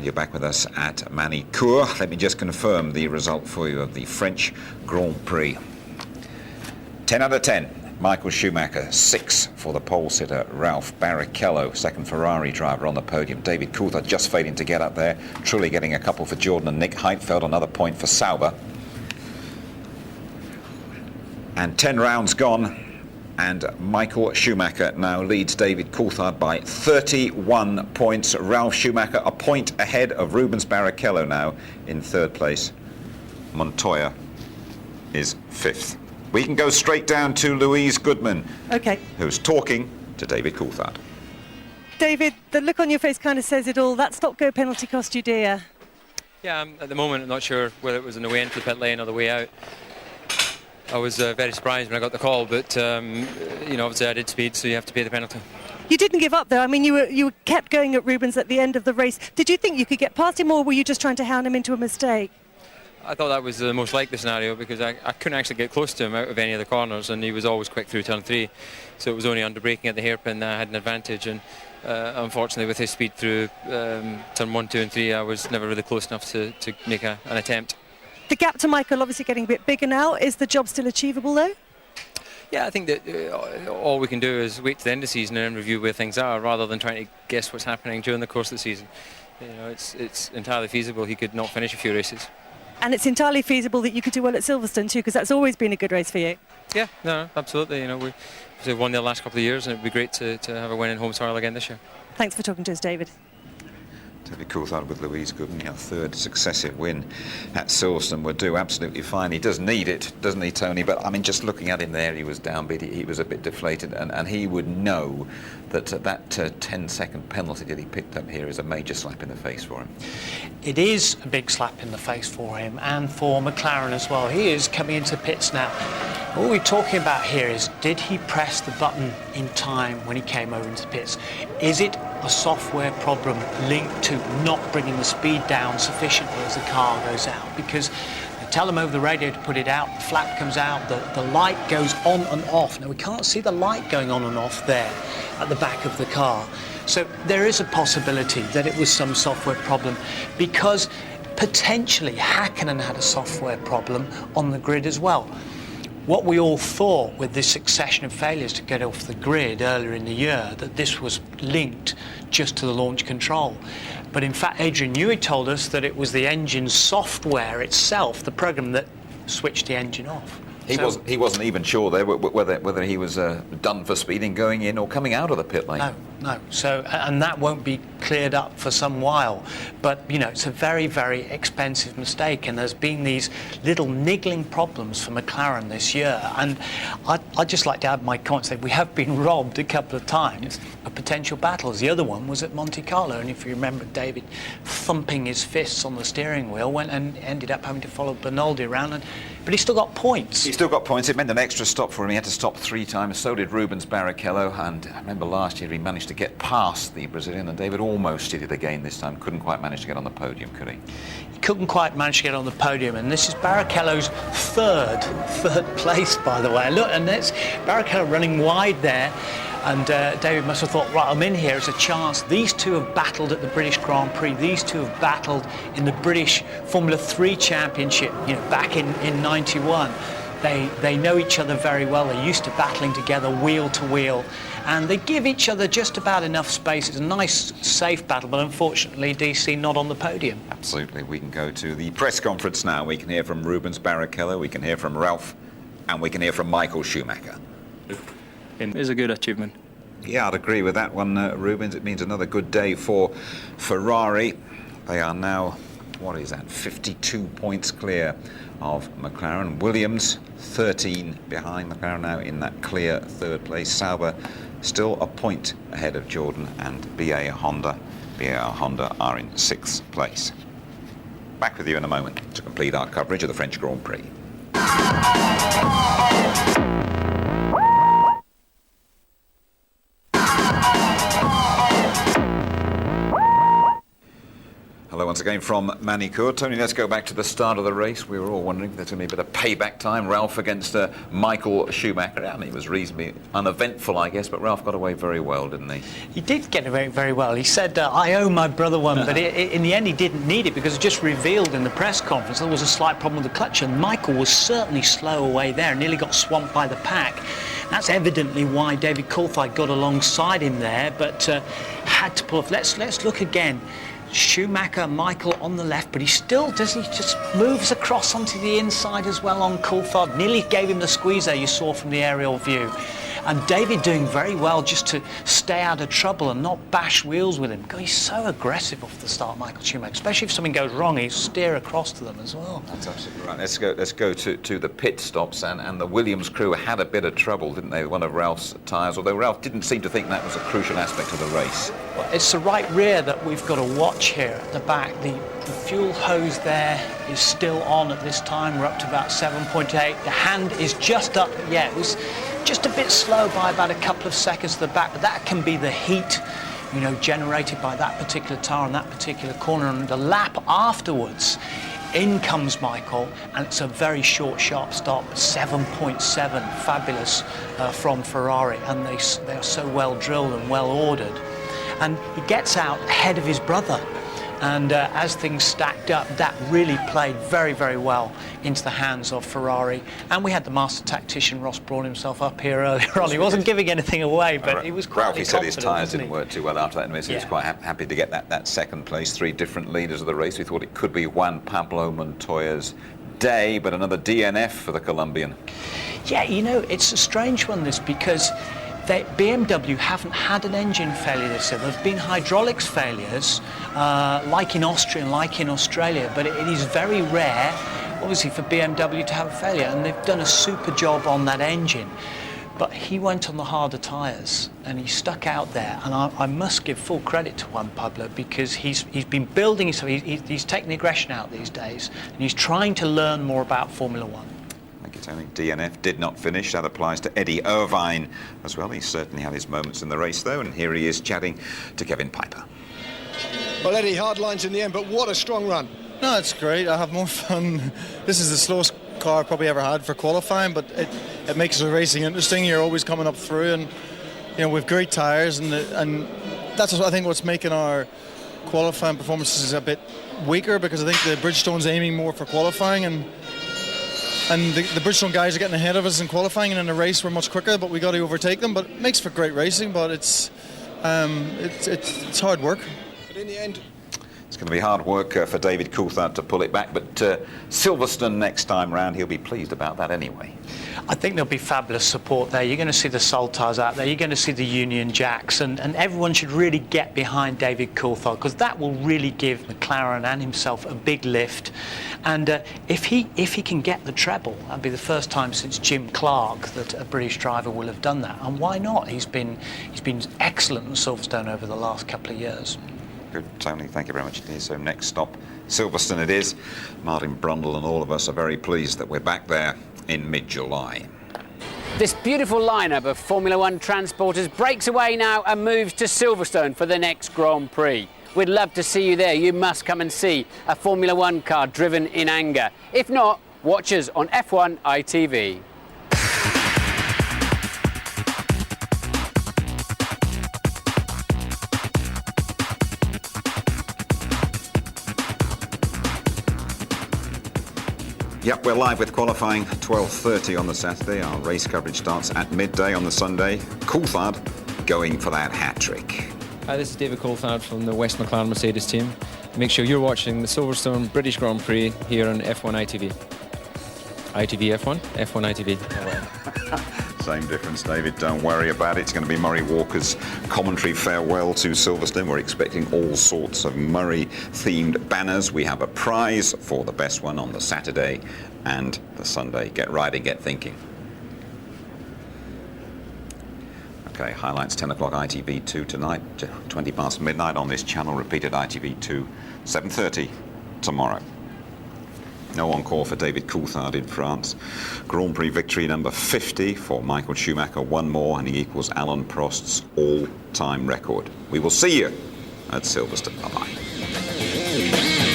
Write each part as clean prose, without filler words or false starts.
glad you're back with us at Manicourt. Let me just confirm the result for you of the French Grand Prix. 10 out of 10, Michael Schumacher. 6 for the pole sitter, Ralph Barrichello, second Ferrari driver on the podium. David Coulthard just failing to get up there. Truly getting a couple for Jordan and Nick Heidfeld, another point for Sauber. And 10 rounds gone. And Michael Schumacher now leads David Coulthard by 31 points. Ralph Schumacher a point ahead of Rubens Barrichello now in third place. Montoya is fifth. We can go straight down to Louise Goodman, who's talking to David Coulthard. David, the look on your face kind of says it all. That stop-go penalty cost you dear. Yeah, at the moment I'm not sure whether it was on the way into the pit lane or the way out. I was very surprised when I got the call, but you know, obviously I did speed, so you have to pay the penalty. You didn't give up though. I mean, you kept going at Rubens at the end of the race. Did you think you could get past him, or were you just trying to hound him into a mistake? I thought that was the most likely scenario, because I couldn't actually get close to him out of any of the corners, and he was always quick through turn 3, so it was only under braking at the hairpin that I had an advantage. And unfortunately, with his speed through turn 1, 2 and 3, I was never really close enough to make an attempt. The gap to Michael obviously getting a bit bigger now. Is the job still achievable though? Yeah, I think that all we can do is wait to the end of the season and review where things are, rather than trying to guess what's happening during the course of the season. You know, it's entirely feasible he could not finish a few races. And it's entirely feasible that you could do well at Silverstone too, because that's always been a good race for you. Yeah, no, absolutely. You know, we've won the last couple of years, and it'd be great to have a win in home soil again this year. Thanks for talking to us, David. David Coulthard with Louise Goodman, our third successive win at Silverstone, would do absolutely fine. He does need it, doesn't he, Tony? But I mean, just looking at him there, he was downbeat, he was a bit deflated, and he would know that that 10-second penalty that he picked up here is a major slap in the face for him. It is a big slap in the face for him, and for McLaren as well. He is coming into pits now. What we're talking about here is, did he press the button in time when he came over into pits? Is it a software problem linked to not bringing the speed down sufficiently as the car goes out? Because they tell him over the radio to put it out, the flap comes out, the light goes on and off. Now we can't see the light going on and off there at the back of the car. So there is a possibility that it was some software problem, because potentially Häkkinen had a software problem on the grid as well. What we all thought with this succession of failures to get off the grid earlier in the year, that this was linked just to the launch control. But in fact, Adrian Newey told us that it was the engine software itself, the program, that switched the engine off. He wasn't even sure there whether he was done for speeding going in or coming out of the pit lane. No. So, and that won't be cleared up for some while. But, you know, it's a very, very expensive mistake, and there's been these little niggling problems for McLaren this year. And I'd just like to add my comment, say we have been robbed a couple of times of potential battles. The other one was at Monte Carlo, and if you remember, David thumping his fists on the steering wheel, went and ended up having to follow Bernaldi around, but he still got points. He still got points. It meant an extra stop for him. He had to stop 3 times. So did Rubens Barrichello. And I remember last year he managed to get past the Brazilian, and David almost did it again this time. Couldn't quite manage to get on the podium, could he? He couldn't quite manage to get on the podium, and this is Barrichello's third place, by the way. Look, and that's Barrichello running wide there. And David must have thought, right, I'm in here, it's a chance. These two have battled at the British Grand Prix. These two have battled in the British Formula 3 Championship, you know, back in 91. They know each other very well. They're used to battling together wheel to wheel. And they give each other just about enough space. It's a nice, safe battle, but unfortunately, DC not on the podium. Absolutely. We can go to the press conference now. We can hear from Rubens Barrichello, we can hear from Ralph, and we can hear from Michael Schumacher. It is a good achievement. Yeah, I'd agree with that one, Rubens. It means another good day for Ferrari. They are now, what is that, 52 points clear of McLaren. Williams, 13 behind McLaren now in that clear third place. Sauber still a point ahead of Jordan and BA Honda. BA Honda are in 6th place. Back with you in a moment to complete our coverage of the French Grand Prix. Hello once again from Manicure. Tony, let's go back to the start of the race. We were all wondering if there's going to be a bit of payback time. Ralph against Michael Schumacher. I mean, it was reasonably uneventful, I guess, but Ralph got away very well, didn't he? He did get away very well. He said, I owe my brother one, but in the end he didn't need it because it just revealed in the press conference there was a slight problem with the clutch, and Michael was certainly slow away there, nearly got swamped by the pack. That's evidently why David Coulthard got alongside him there, but had to pull off. Let's look again. Schumacher, Michael on the left, but he just moves across onto the inside as well on Coulthard. Nearly gave him the squeeze there you saw from the aerial view. And David doing very well just to stay out of trouble and not bash wheels with him. God, he's so aggressive off the start, Michael Schumacher. Especially if something goes wrong, he'll steer across to them as well. That's absolutely right. Let's go to the pit stops, and the Williams crew had a bit of trouble, didn't they, with one of Ralph's tyres, although Ralph didn't seem to think that was a crucial aspect of the race. Well, it's the right rear that we've got to watch here at the back. The fuel hose there is still on at this time. We're up to about 7.8. The hand is just up. Yeah, it was just a bit slow by about a couple of seconds to the back, but that can be the heat, you know, generated by that particular tyre on that particular corner. And the lap afterwards, in comes Michael, and it's a very short, sharp stop, 7.7, fabulous from Ferrari, and they are so well drilled and well ordered. And he gets out ahead of his brother. And as things stacked up, that really played very, very well into the hands of Ferrari. And we had the master tactician, Ross Brawn, himself up here earlier on. He wasn't giving anything away, but he was quite Ralphie said his tyres didn't he? work too well after that, and he was quite happy to get that second place. 3 different leaders of the race. We thought it could be Juan Pablo Montoya's day, but another DNF for the Colombian. Yeah, you know, it's a strange one, this, because BMW haven't had an engine failure this year. There have been hydraulics failures, like in Austria and like in Australia, but it is very rare, obviously, for BMW to have a failure, and they've done a super job on that engine. But he went on the harder tyres, and he stuck out there, and I must give full credit to Juan Pablo, because he's been building himself. He's taking the aggression out these days, and he's trying to learn more about Formula One. Tony, DNF did not finish. That applies to Eddie Irvine as well. He certainly had his moments in the race, though, and here he is chatting to Kevin Piper. Well, Eddie, hard lines in the end, but what a strong run. No, it's great. I have more fun. This is the slowest car I've probably ever had for qualifying, but it makes the racing interesting. You're always coming up through, and you know, we've great tyres, and that's what I think what's making our qualifying performances a bit weaker, because I think the Bridgestone's aiming more for qualifying, and the Bridgestone guys are getting ahead of us in qualifying, and in the race we're much quicker, but we got to overtake them. But it makes for great racing, but it's hard work. But in the end, it's going to be hard work for David Coulthard to pull it back, but Silverstone next time round, he'll be pleased about that anyway. I think there'll be fabulous support there. You're going to see the Soltars out there, you're going to see the Union Jacks, and everyone should really get behind David Coulthard, because that will really give McLaren and himself a big lift. And if he can get the treble, that'll be the first time since Jim Clark that a British driver will have done that. And why not? He's been excellent at Silverstone over the last couple of years. Good, Tony, thank you very much indeed. So next stop, Silverstone it is. Martin Brundle and all of us are very pleased that we're back there in mid-July. This beautiful lineup of Formula One transporters breaks away now and moves to Silverstone for the next Grand Prix. We'd love to see you there. You must come and see a Formula One car driven in anger. If not, watch us on F1 ITV. Yep, we're live with qualifying 12:30 on the Saturday. Our race coverage starts at midday on the Sunday. Coulthard going for that hat-trick. Hi, this is David Coulthard from the West McLaren Mercedes team. Make sure you're watching the Silverstone British Grand Prix here on F1 ITV. ITV F1? F1 ITV. Same difference, David. Don't worry about it. It's going to be Murray Walker's commentary farewell to Silverstone. We're expecting all sorts of Murray-themed banners. We have a prize for the best one on the Saturday and the Sunday. Get riding, get thinking. Okay, highlights 10 o'clock ITV2 tonight, 20 past midnight on this channel, repeated ITV2, 7:30 tomorrow. No encore for David Coulthard in France. Grand Prix victory number 50 for Michael Schumacher, one more, and he equals Alan Prost's all-time record. We will see you at Silverstone. Bye-bye.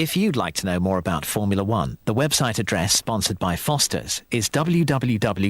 If you'd like to know more about Formula One, the website address sponsored by Foster's is www